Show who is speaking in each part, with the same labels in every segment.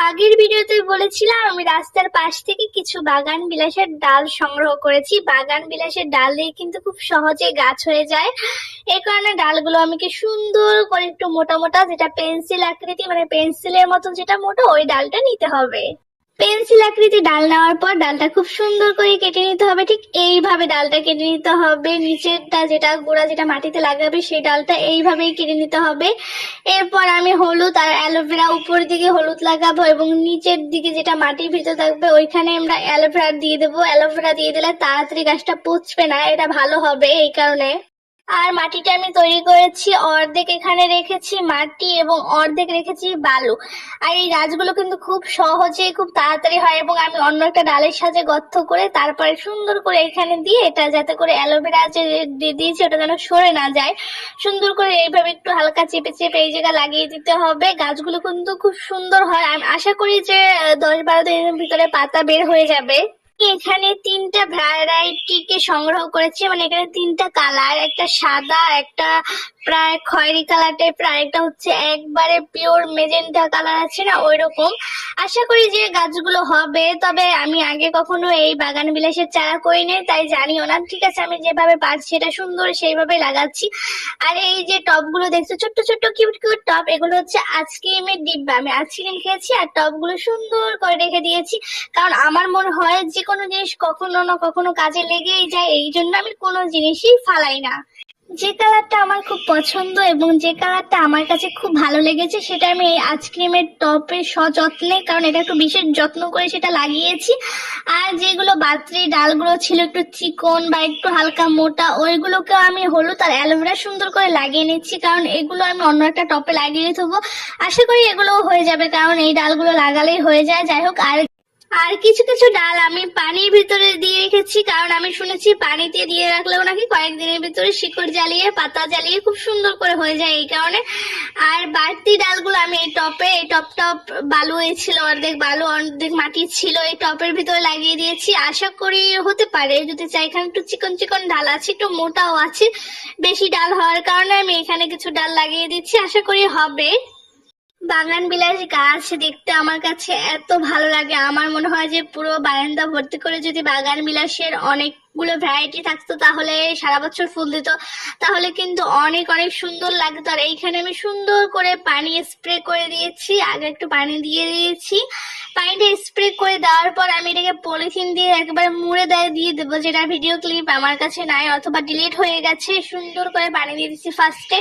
Speaker 1: আগের ভিডিওতে বলেছিলাম আমি রাস্তার পাশ থেকে কিছু বাগান বিলাসের ডাল সংগ্রহ করেছি। বাগান বিলাসের ডাল দিয়ে কিন্তু খুব সহজে গাছ হয়ে যায়। এই কারণে ডালগুলো আমাকে সুন্দর করে একটু মোটা মোটা, যেটা পেন্সিল আকৃতি, মানে পেন্সিলের মতন যেটা মোটা, ওই ডালটা নিতে হবে। পেন্সিল আকৃতি ডাল নেওয়ার পর ডালটা খুব সুন্দর করে কেটে নিতে হবে। ঠিক এইভাবে ডালটা কেটে নিতে হবে। নিচেরটা, যেটা গোড়া, যেটা মাটিতে লাগাবে, সেই ডালটা এইভাবেই কেটে নিতে হবে। এরপর আমি হলুদ আর অ্যালোভেরা, উপর দিকে হলুদ লাগাবো এবং নিচের দিকে যেটা মাটির ভিতর থাকবে ওইখানে আমরা অ্যালোভেরা দিয়ে দেবো। অ্যালোভেরা দিয়ে দিলে তাড়াতাড়ি গাছটা পচবে না, এটা ভালো হবে এই কারণে। আর মাটিটা আমি তৈরি করেছি, অর্ধেক এখানে রেখেছি মাটি এবং অর্ধেক রেখেছি বালু। আর এই গাছগুলো কিন্তু খুব সহজে, খুব তাড়াতাড়ি হয়। এবং আমি অন্য একটা ডালের সাথে গর্ত করে তারপরে সুন্দর করে এখানে দিয়ে, এটা যাতে করে অ্যালোভেরা যে দিয়েছি ওটা যেন সরে না যায়, সুন্দর করে এইভাবে একটু হালকা চেপে চেপে এই জায়গা লাগিয়ে দিতে হবে। গাছগুলো কিন্তু খুব সুন্দর হয়। আমি আশা করি যে 10-12 দিনের ভিতরে পাতা বের হয়ে যাবে। এখানে তিনটা ভ্যারাইটিকে সংগ্রহ করেছি, মানে এখানে তিনটা কালার, একটা সাদা, একটা প্রায় খয়েরি কালার টাইপের, আর একটা হচ্ছে একবারে পিওর মেজেন্টা কালার আছে না, ওই রকম। আশা করি যে গাছগুলো হবে, তবে আমি আগে কখনো এই বাগান বিলাসের চারা করিনি, তাই জানিও না। ঠিক আছে, আমি যেভাবে পারছি এটা সুন্দর সেইভাবে লাগাচ্ছি। আর এই যে টবগুলো দেখছো, ছোট্ট ছোট্ট কিউট কিউট টব, এগুলো হচ্ছে আইসক্রিমের ডিব্বা। আমি আইসক্রিম খেয়েছি আর টবগুলো সুন্দর করে রেখে দিয়েছি, কারণ আমার মনে হয় যে কোনো জিনিস কখনো না কখনো কাজে লেগেই যায়, এই জন্য আমি কোনো জিনিসই ফালাই না। যে কালারটা আমার খুব পছন্দ এবং যে কালারটা আমার কাছে খুব ভালো লেগেছে, সেটা আমি এই আইসক্রিমের টপে সযত্নে, কারণ এটা একটু বিশেষ যত্ন করে সেটা লাগিয়েছি। আর যেগুলো বাত্রি ডালগুলো ছিল একটু চিকন বা একটু হালকা মোটা, ওইগুলোকে আমি হলুদ আর অ্যালোভেরা সুন্দর করে লাগিয়ে নিচ্ছি, কারণ এগুলো আমি অন্য একটা টপে লাগিয়ে দেবো। আশা করি এগুলোও হয়ে যাবে, কারণ এই ডালগুলো লাগালেই হয়ে যায়। যাই হোক, আর আর কিছু কিছু ডাল আমি পানির ভিতরে দিয়ে রেখেছি, কারণ আমি শুনেছি পানিতে দিয়ে রাখলেও নাকি কয়েকদিনের ভিতরে শিকড় জ্বালিয়ে, পাতা জ্বালিয়ে খুব সুন্দর করে হয়ে যায়, এই কারণে। আর বাড়তি ডালগুলো আমি এই টপে, এই টপ বালু ছিল, অর্ধেক বালু অর্ধেক মাটি ছিল, এই টপের ভিতরে লাগিয়ে দিয়েছি। আশা করি হতে পারে, যদি চাই। এখানে একটু চিকন চিকন ডাল আছে, একটু মোটাও আছে। বেশি ডাল হওয়ার কারণে আমি এখানে কিছু ডাল লাগিয়ে দিচ্ছি, আশা করি হবে। বাগান বিলাস গাছ দেখতে আমার কাছে এত ভালো লাগে, আমার মনে হয় যে পুরো বারান্দা ভর্তি করে যদি বাগান বিলাসের অনেকগুলো ভ্যারাইটি থাকতো, তাহলে সারা বছর ফুল দিত, তাহলে কিন্তু অনেক অনেক সুন্দর লাগতো। আর এইখানে আমি সুন্দর করে পানি স্প্রে করে দিয়েছি, আগে একটু পানি দিয়ে দিয়েছি। পানিটা স্প্রে করে দেওয়ার পর আমি এটাকে পলিথিন দিয়ে একেবারে মুড়ে দিয়ে দেবো, যেটা ভিডিও ক্লিপ আমার কাছে নাই অথবা ডিলিট হয়ে গেছে। সুন্দর করে পানি দিয়ে দিচ্ছি ফার্স্টে।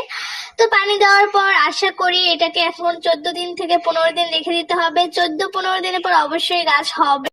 Speaker 1: তো পানি দেওয়ার পর আশা করি এটাকে এখন 14 দিন থেকে 15 দিন রেখে দিতে হবে। 14-15 দিনের পর অবশ্যই গাছ হবে।